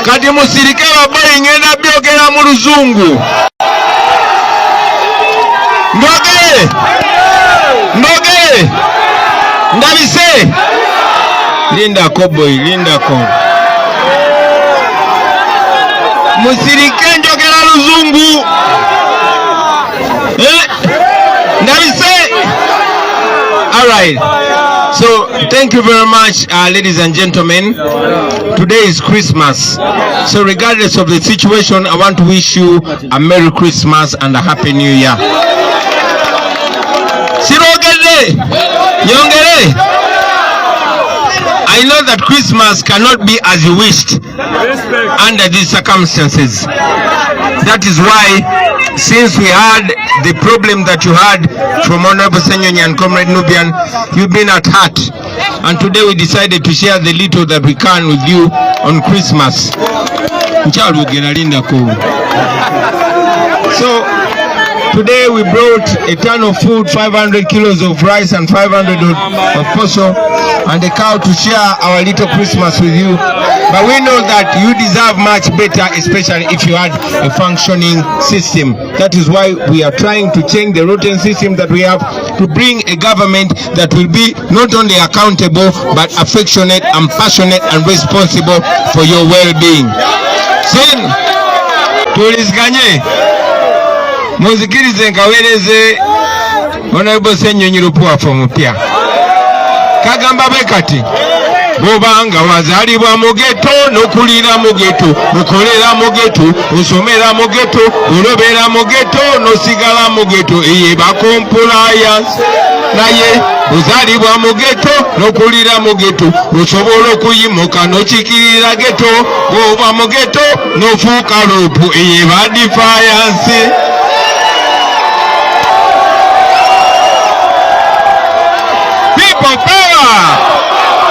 kati musirike babayi ngenda byogera mu luzungu. Ndoge ndabise linda boy linda ko musirike njogera luzungu ndabise. All right, so thank you very much, ladies and gentlemen. Today is Christmas, so regardless of the situation, I want to wish you a Merry Christmas and a Happy New Year. I know that Christmas cannot be as you wished under these circumstances. That is why, since we had the problem that you had from Honorable Senyonyi and Comrade Nubian, you've been at heart. And today we decided to share the little that we can with you on Christmas. So, today we brought a ton of food, 500 kilos of rice and 500 of poso, and a cow to share our little Christmas with you. But we know that you deserve much better, especially if you had a functioning system. That is why we are trying to change the rotten system that we have to bring a government that will be not only accountable, but affectionate and passionate and responsible for your well-being. Then, tuliziganye. Muzikirize nkawereze Honorable Senyonyi Lupuwaffe omupya. Kagamba bwe kati bw'obanga wazaalibwa mu ghetto n'okulira mu ghetto, okolera mu ghetto, osomera mu ghetto, olobera mu ghetto, n'osigala mu ghetto, eyeba compliance. Naye ozaalibwa mu ghetto n'okulira mu ghetto, osobola okuyimuka n'okikirira ghetto, bw'ova mu ghetto n'ofuuka loopu, eyeba defiance.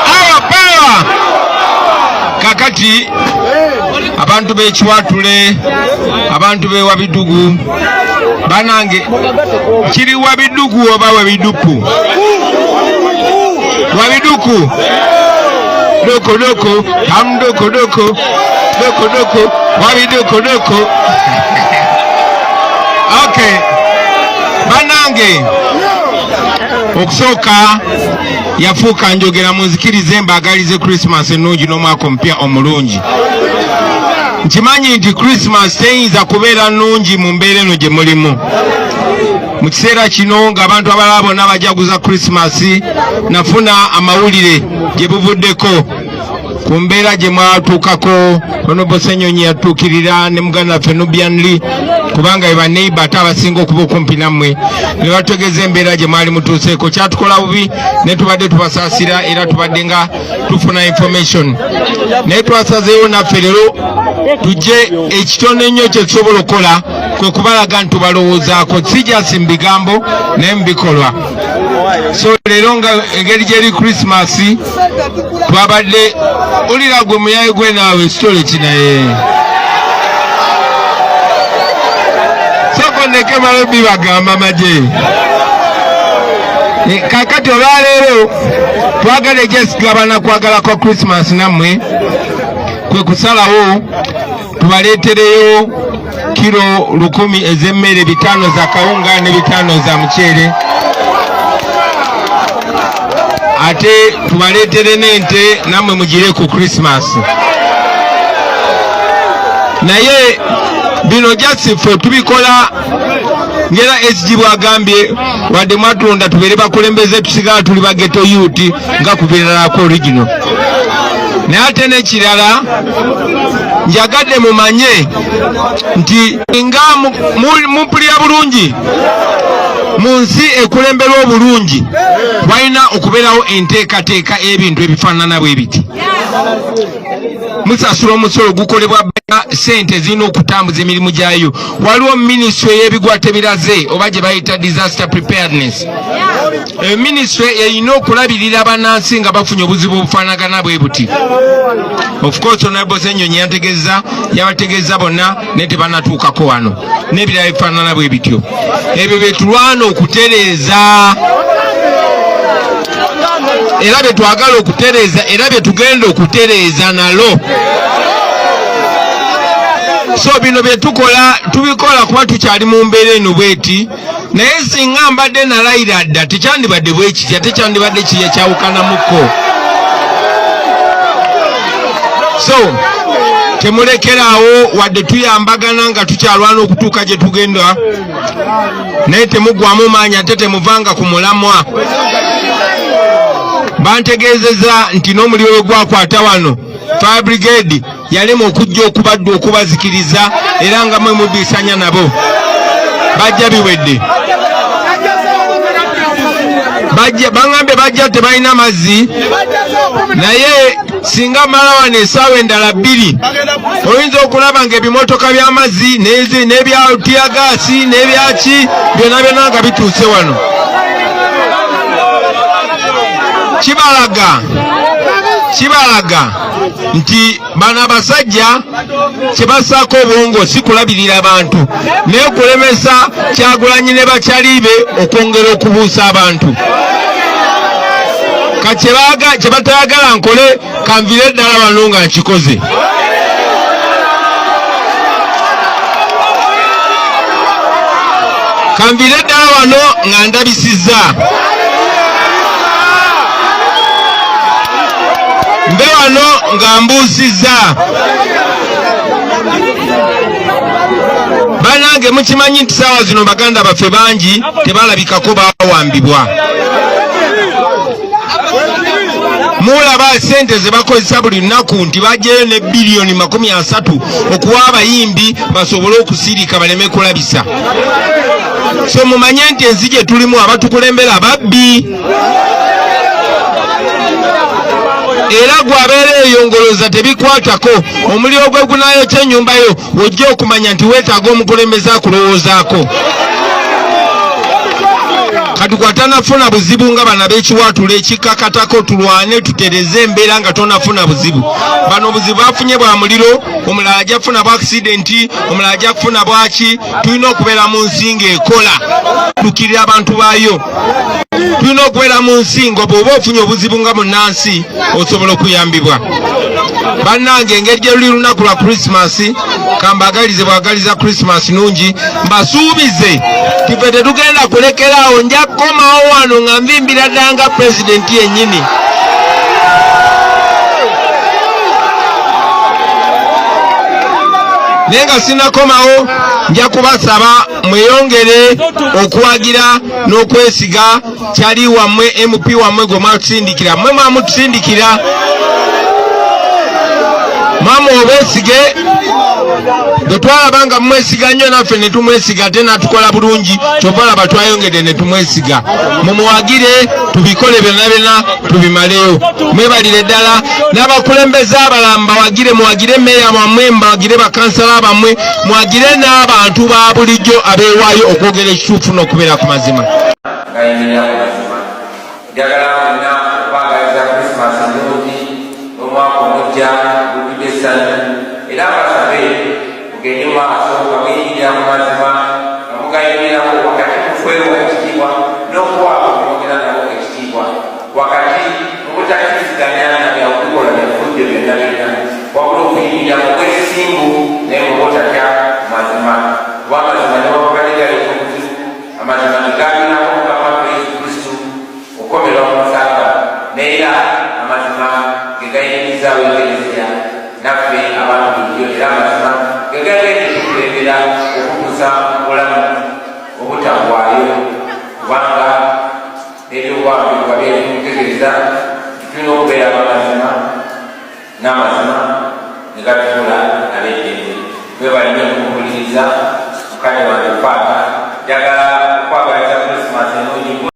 Our power. Kakati abantu b'ekiwatule, abantu b'e Wabidugu, banange kiri Wabidugu oba Wabiduku? Wabiduku doko hamdoko Wabiduku. Okay, banange okusooka yafuuka njogera muzikirize mbagalize Christmas ennungi n'omwaka omupya omulungi. Nkimanyi nti Christmas teyinza kubeera nnungi mu mbeera eno gye mulimu. Mu kiseera kino ng'abantu abalala bonna bajaguza Christmas, nafuna amawulire gye buvuddeko ku mbeera gye mwatuukako. Honorable Senyonyi yatuukirira ne muganda waffe Nubian kubanga be baneiba ate abasinga okuba okumpi nammwe ne batutegeeza embeera gye mwali mutuuseeko. Kyatukola bubi ne tubadde tubasaasira era tubadde nga tufuna information, naye twasazeewo naffe leero tujje ekitone ennyo kye tusobola okukola kwe kubalaga nti tubalowoozaako, si jasi mu bigambo naye mu bikolwa. So leero nga engeri gyeri Christmas twabadde olira gwe muyaye gwe naawe sitole kinaye soko neke malobi bagamba maje. Kakati olwaleero twagala egyesigabana kwagala kwa Christmas nammwe kwe kusalawo tubaleetereyo kilo 10 ez'emmere, 5 za kawunga ne 5 za muceere, ate tubaleetere n'ente nammwe mugire ku Christmas. Naye bino jasife tubikola ngera SG bwagambye wadde mwatulonda tubeere bakulembeze tusigala tuli ba ghetto youth nga kubeerako original. Naye ate n'ekirala njagadde mumanye nti nga mumpulira bulungi mu nsi ekulemberwa obulungi walina okubeerawo enteekateeka ebintu ebifaanana bwe biti. Musasula omusolo gukolebwa sente zirina okutambuza emirimu gyayo. Waliwo minisitule y'ebigwate biraze oba gye bayita disaster preparedness. Minisitule erina okulabirira bannansi nga bafunye obuzibu obufaanagana bwe buti. Of course Honorable Senyonyi yabategeeza bonna naye tebannatuukako wano n'ebirala bifaanana bwe bityo. Ebyo bye tulwana okutereeza era bye twagala okutereeza era bye tugenda okutereeza nalo. So bino byetukola tubikola kuba tukyali mu mbeera eno bweti, naye singa mbadde nalayira dda tekyandibadde bwekitya, tekyandibadde kirya kyawukanamuko. So temulekeraawo wadde tuyambagana nga tukyalwana okutuuka gye tugenda, naye temugwamu maanyi ate temuvanga ku mulamwa. Bantegeezezza nti n'omuliro we gwakwata wano Fire Brigade yalema okujja okubadde okubazikiriza era nga mwe mubisanya nabo. Bajja biwedde. Baŋŋambye bajja tebalina mazzi, naye singa mala wano essaawa endala 2 oyinza okulaba ng'ebimotoka by'amazzi n'ebya tiyagaasi n'ebyaki byonna byonna nga bituuse wano. Kibalaga nti bano abasajja kyebasaako obwongo si kulabirira abantu naye kulemesa Kyagulanyi ne bakyalibe okwongera okubuusa abantu. Kye batayagala nkole kanvire ddala wano nga nkikoze. Kanvire ddala wano nga ndabisizza. Mbe wano nga mbuusizza. Banange mukimanyi nti saawa zino baganda baffe bangi tebalabikako bawambibwa. Mulaba sente ze bakozesa buli lunaku nti bajjayo ne bilioni 30 okuwa abayimbi basobole okusirika baleme kulabisa. So mumanye nti ensi gye tulimu abatukulembera babbi. Era gwabeera eyongoloza tebikwatako omuliro gwe gunayokya ennyumba yo ojja okumanya nti weetaaga omukulembeze akulowoozaako. Kati kwatanafuna buzibu nga bana b'ekiwaatula ekikakatako tulwane tutereze embeera nga tonafuna buzibu. Bano obuzibu bafunye bwa muliro, omulala ajja kufuna bwa aksidenti, omulala ajja kufuna bwaki. Tulina okubeera mu nsi ng'ekola tukirira abantu baayo. Tulina okubeera mu nsi nga bw'oba ofunye obuzibu nga munnansi osobola okuyambibwa. Bannange engeri gye luli lunaku lwa Krismasi, kambagalize bwagaliza Krismasi nungi, mbasuubize tife tetugenda kulekeraawo, nja kukomawo wano nga nvimbira ddala nga pulezidenti yennyini. Naye nga sinakomawo nja kubasaba mweyongere okuwagira n'okwesiga kyali wammwe MP wammwe gwe mwatusindikira. Mmwe mwamutusindikira, mwamwe obeesige. Bwe twalaba nga mumwesiga nnyo naffe ne tumwesiga ate n'atukola bulungi, kyova laba twayongedde ne tumwesiga. Mumuwagire tubikole byonna byonna tubimaleyo. Mwebalire ddala n'abakulembeze abalala mbawagire, muwagire meeya bammwe, mbawagire bakansala bammwe, muwagire n'abantu ba bulijjo abeewaayo okwogera ekituufu n'okubeera ku mazima. Era abasabe kugenda maaso bamuyingira mu mazima bamugayiriramu wakati kufeewa ekitiibwa n'okuwaaba okwogera nabo ekitiibwa wakati mubutakkiriziganya nabyakukola byafudde byonna byonna wabula okuyingira mu bwesimbu naye muba otatya mazima kuba amazima ne wabukadde galeeta obuzibu. Amazima tegalinako Mukama Yesu Kristo okukomera omusalaba, neera amazima ge gayimirizaawo ekereziya naffe abantu bulijjo. Era amazima gegagenda tukulembera okukuza obulamu obutagwayo, kubanga ebyobuwangwa babeera tutegeeza tulina okubeera abamazima n'amazima ne gatufuula ab'eddembe. Bwe balina okumpuliriza mukane wange Paaka, njagala okwagaliza Krismasi ennungi.